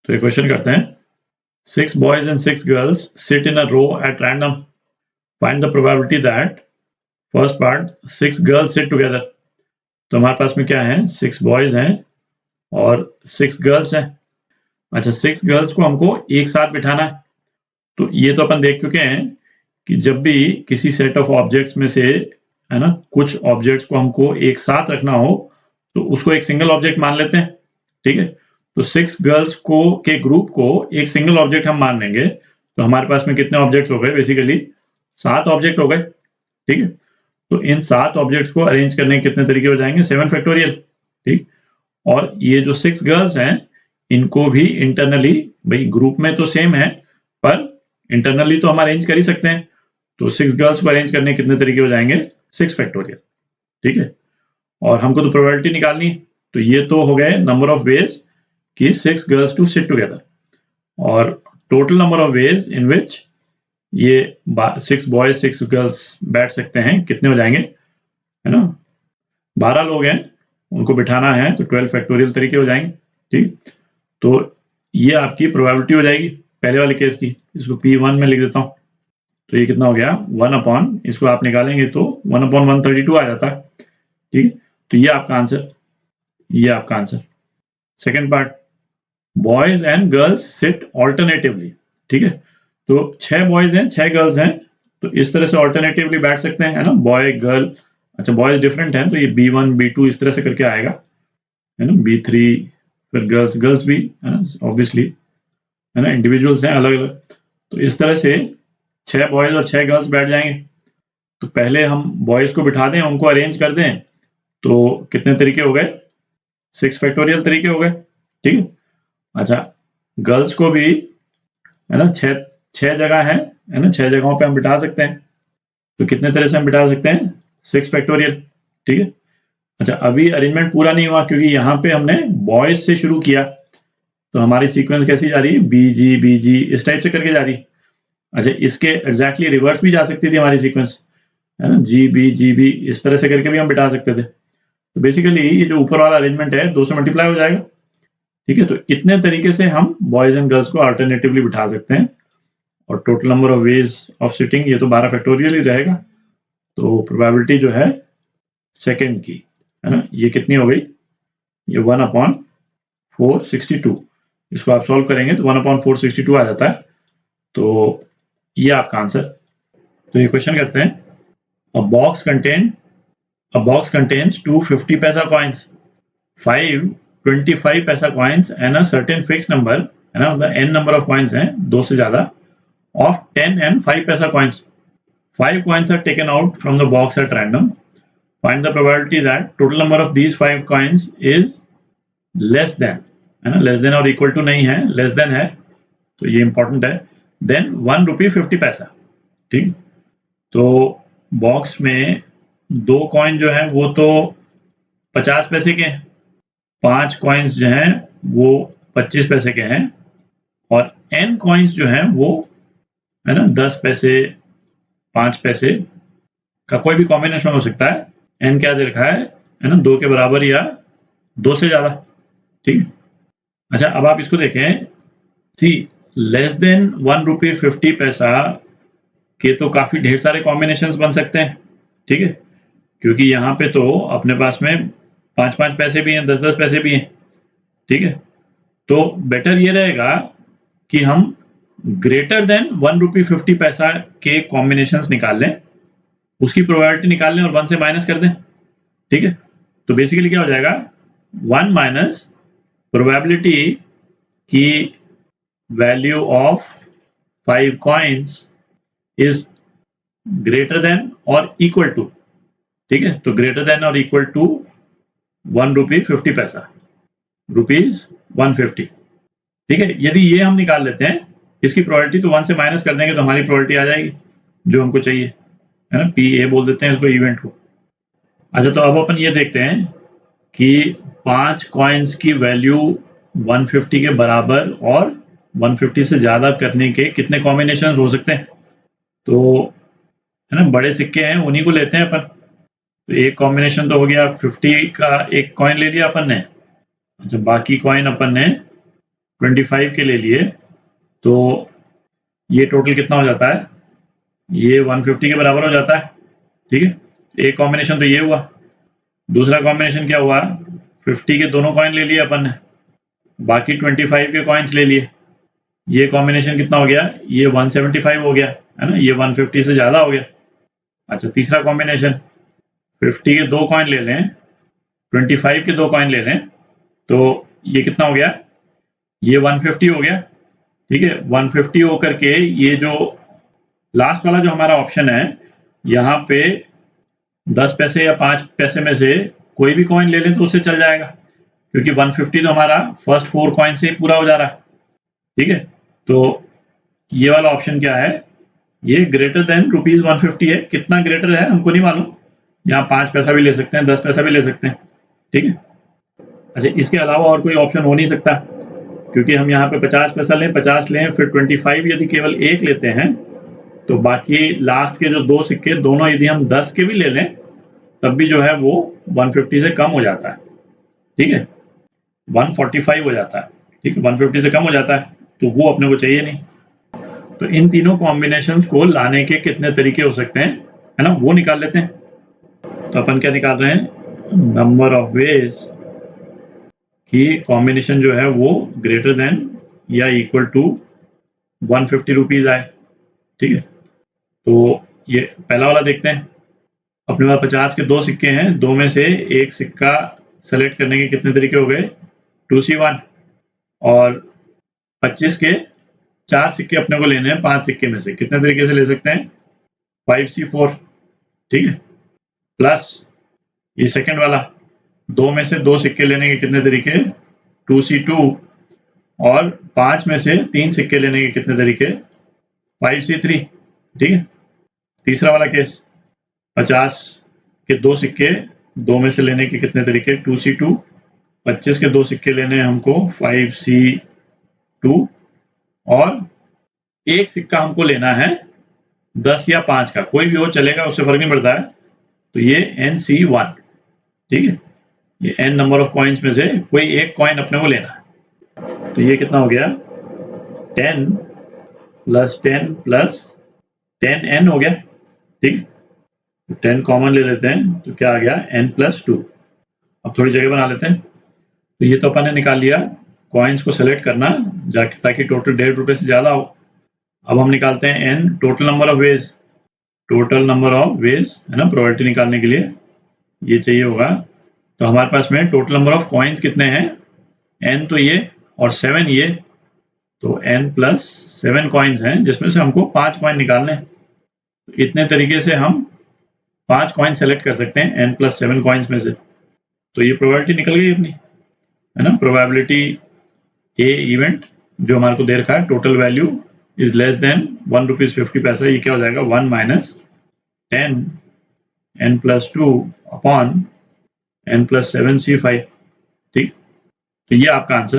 तो ये क्वेश्चन करते हैं 6 boys and 6 girls sit in a row at random. Find the probability that first part 6 girls sit together. तो हमारे पास में क्या है 6 boys हैं और 6 girls हैं। अच्छा 6 girls को हमको एक साथ बिठाना है। तो ये तो अपन देख चुके हैं कि जब भी किसी सेट ऑफ ऑब्जेक्ट्स में से है ना कुछ ऑब्जेक्ट्स को हमको एक साथ रखना हो तो उसको एक सिंगल ऑब्जेक्ट मान लेते हैं। ठीक है, तो 6 गर्ल्स को के ग्रुप को एक सिंगल ऑब्जेक्ट हम मान लेंगे तो हमारे पास में कितने ऑब्जेक्ट्स हो गए, बेसिकली 7 ऑब्जेक्ट हो गए। ठीक है, तो इन 7 ऑब्जेक्ट्स को अरेंज करने के कितने तरीके हो जाएंगे 7 फैक्टोरियल। ठीक, और ये जो 6 गर्ल्स हैं इनको भी इंटरनली, भाई ग्रुप में तो सेम है पर इंटरनली तो हम अरेंज कर ही सकते हैं। तो 6 गर्ल्स को अरेंज करने के कितने तरीके हो जाएंगे 6 फैक्टोरियल। ठीक है, और हमको तो प्रोबेबिलिटी निकालनी, तो ये तो हो गए नंबर ऑफ वेज कि 6 गर्ल्स टू सिट टुगेदर, और total number of ways in which ये 6 बॉयज 6 गर्ल्स बैठ सकते हैं कितने हो जाएंगे, है ना 12 लोग हैं उनको बिठाना है तो 12 फैक्टोरियल तरीके हो जाएंगे। ठीक, तो ये आपकी प्रोबेबिलिटी हो जाएगी पहले वाले केस की। इसको P1 में लिख देता हूँ, तो ये कितना हो गया 1 इसको आप निकालेंगे तो 1/132 आ जाता है। ठीक, तो ये आपका आंसर, ये आपका answer. Second part, boys and girls sit alternatively. ठीक है, तो 6 बॉयज हैं 6 गर्ल्स हैं तो इस तरह से ऑल्टरनेटिवली बैठ सकते हैं, है ना बॉय गर्ल। अच्छा बॉयज डिफरेंट हैं तो ये B1 B2 इस तरह से करके आएगा, है ना B3, फिर गर्ल्स गर्ल्स भी है ना ऑब्वियसली, है ना इंडिविजुअल्स हैं अलग अलग। तो इस तरह से 6 बॉयज और 6 गर्ल्स बैठ जाएंगे। तो पहले हम बॉयज को बिठा दें, उनको अरेंज कर दें, तो कितने तरीके हो गए 6 फैक्टोरियल तरीके हो गए। ठीक है, अच्छा गर्ल्स को भी है ना 6 जगह है ना 6 जगहों पे हम बिठा सकते हैं, तो कितने तरह से हम बिठा सकते हैं 6 फैक्टोरियल। ठीक है, अच्छा अभी अरेंजमेंट पूरा नहीं हुआ क्योंकि यहाँ पे हमने बॉयज से शुरू किया, तो हमारी सीक्वेंस कैसी जा रही है BG इस टाइप से करके जा रही है। अच्छा इसके एग्जैक्टली रिवर्स भी जा सकती थी हमारी सीक्वेंस, है ना GB इस तरह से करके भी हम बिठा सकते थे। तो बेसिकली ये जो ऊपर वाला अरेंजमेंट है 2 से मल्टीप्लाई हो जाएगा। ठीक है, तो इतने तरीके से हम बॉयज एंड गर्ल्स को अल्टरनेटिवली बिठा सकते हैं, और total number of ways of sitting ये तो 12 फैक्टोरियल ही रहेगा। तो प्रोबेबिलिटी जो है सेकंड की, है ना ये कितनी हो गई, ये 1/462। इसको आप सॉल्व करेंगे तो 1/462 आ जाता है। तो ये आपका आंसर। तो ये क्वेश्चन करते हैं, अ बॉक्स कंटेन्स 2 50 पैसा कॉइन्स, 5 25 पैसा coins and a certain fix number, है ना मतलब n नंबर ऑफ कॉइन्स हैं 2 से ज्यादा, of 10 and 5 paisa coins. 5 coins are taken out from the box at random. Find the probability that total number of these 5 coins is less than, है ना less than और equal to नहीं है, less than है, तो ये important है, then 1 rupee 50 पैसा। ठीक, तो बॉक्स में 2 कॉइन जो है वो तो 50 पैसे के हैं, 5 कॉइन्स जो हैं वो 25 पैसे के हैं, और n कॉइन्स जो हैं वो है ना 10 पैसे 5 पैसे का कोई भी कॉम्बिनेशन हो सकता है। n क्या दे रखा है ना 2 के बराबर या 2 से ज्यादा। ठीक, अच्छा अब आप इसको देखें, सी लेस देन 1 रुपये 50 पैसा के तो काफी ढेर सारे कॉम्बिनेशंस बन सकते हैं। ठीक है, क्योंकि यहाँ पे तो अपने पास में 5-5 पैसे भी हैं, 10-10 पैसे भी हैं। ठीक है, तो बेटर ये रहेगा कि हम ग्रेटर देन 1 रुपये 50 पैसा के कॉम्बिनेशंस निकाल लें, उसकी प्रोबेबिलिटी निकाल लें और 1 से माइनस कर दें। ठीक है, तो बेसिकली क्या हो जाएगा 1 माइनस प्रोबेबिलिटी की value of 5 coins is greater than और इक्वल टू। ठीक है, तो ग्रेटर देन और इक्वल टू 1 रुपये 50 पैसा, ₹150। ठीक है, यदि ये हम निकाल लेते हैं इसकी प्रोबेबिलिटी तो 1 से माइनस कर देंगे तो हमारी प्रोबेबिलिटी आ जाएगी जो हमको चाहिए, है ना PA बोल देते हैं इसको इवेंट को। अच्छा तो अब अपन ये देखते हैं कि 5 कॉइन्स की वैल्यू 150 के बराबर और 150 से ज्यादा करने के कितने कॉम्बिनेशन हो सकते हैं। तो है ना बड़े सिक्के हैं उन्हीं को लेते हैं अपन, तो एक कॉम्बिनेशन तो हो गया 50 का एक कॉइन ले लिया अपन ने। अच्छा बाकी कॉइन अपन ने 25 के ले लिए तो ये टोटल कितना हो जाता है, ये 150 के बराबर हो जाता है। ठीक है, एक कॉम्बिनेशन तो ये हुआ। दूसरा कॉम्बिनेशन क्या हुआ, 50 के दोनों कॉइन ले लिए अपन ने, बाकी 25 के कॉइन्स ले लिए। ये कॉम्बिनेशन कितना हो गया, ये 175 हो गया, है ना, ये 150 से ज़्यादा हो गया। अच्छा, तीसरा कॉम्बिनेशन 50 के दो कॉइन ले लें, 25 के दो कॉइन ले लें, तो ये कितना हो गया, ये 150 हो गया। ठीक है, 150 होकर के ये जो लास्ट वाला जो हमारा ऑप्शन है, यहाँ पे 10 पैसे या 5 पैसे में से कोई भी कॉइन ले लें तो उससे चल जाएगा, क्योंकि 150 तो हमारा फर्स्ट 4 कॉइन से ही पूरा हो जा रहा है। ठीक है, तो ये वाला ऑप्शन क्या है, ये ग्रेटर देन ₹150 है। कितना ग्रेटर है हमको नहीं मालूम, यहाँ 5 पैसा भी ले सकते हैं, 10 पैसा भी ले सकते हैं। ठीक है, अच्छा, इसके अलावा और कोई ऑप्शन हो नहीं सकता, क्योंकि हम यहाँ पे 50 पैसा लें, 50 लें, फिर 25 यदि केवल एक लेते हैं तो बाकी लास्ट के जो दो सिक्के दोनों यदि हम 10 के भी ले लें तब भी जो है वो 150 से कम हो जाता है। ठीक है, 145 हो जाता है। ठीक है, 150 से कम हो जाता है, तो वो अपने को चाहिए नहीं। तो इन तीनों कॉम्बिनेशंस को लाने के कितने तरीके हो सकते हैं, है ना, वो निकाल लेते हैं। तो अपन क्या निकाल रहे हैं, नंबर ऑफ वेज की कॉम्बिनेशन जो है वो ग्रेटर देन या इक्वल टू 150 रुपीज आए। ठीक है, तो ये पहला वाला देखते हैं। अपने पास 50 के दो सिक्के हैं, दो में से एक सिक्का सेलेक्ट करने के कितने तरीके हो गए, 2C1, और 25 के 4 सिक्के अपने को लेने हैं, 5 सिक्के में से कितने तरीके से ले सकते हैं, 5C4। ठीक है, प्लस ये सेकंड वाला, दो में से दो सिक्के लेने के कितने तरीके, 2C2, और 5 में से 3 सिक्के लेने के कितने तरीके, 5C3। ठीक है, तीसरा वाला केस, 50 के दो सिक्के, दो में से लेने के कितने तरीके, 2C2, 25 के दो सिक्के लेने हैं हमको, 5C2, और एक सिक्का हमको लेना है 10 या 5 का, कोई भी हो चलेगा, उससे फर्क नहीं पड़ता है, तो ये NC1। ठीक है, ये n नंबर ऑफ कॉइन्स में से कोई एक कॉइन अपने को लेना है। तो ये कितना हो गया, 10 + 10 + 10n हो गया। ठीक है, तो 10 कॉमन ले लेते हैं, तो क्या आ गया, n+2। अब थोड़ी जगह बना लेते हैं। तो ये तो अपन ने निकाल लिया, कॉइन्स को सेलेक्ट करना ताकि टोटल ₹1.5 से ज़्यादा हो। अब हम निकालते हैं n, total number of veg, total number of veg, है ना, प्रोबेबिलिटी निकालने के लिए ये चाहिए होगा। तो हमारे पास में टोटल नंबर ऑफ कॉइन्स कितने हैं, n तो ये और 7 ये, तो n+7 कॉइन्स हैं, जिसमें से हमको 5 कॉइन निकालने हैं। इतने तरीके से हम 5 कॉइन सेलेक्ट कर सकते हैं n+7 कॉइन्स में से। तो ये प्रोबेबिलिटी निकल गई अपनी, है ना, प्रोबेबिलिटी ए इवेंट जो हमारे को दे रखा है, total value is less than ₹1.50, ये क्या हो जाएगा, 1 - 10 n+2 अपॉन n+7 C5। ठीक, तो ये आपका आंसर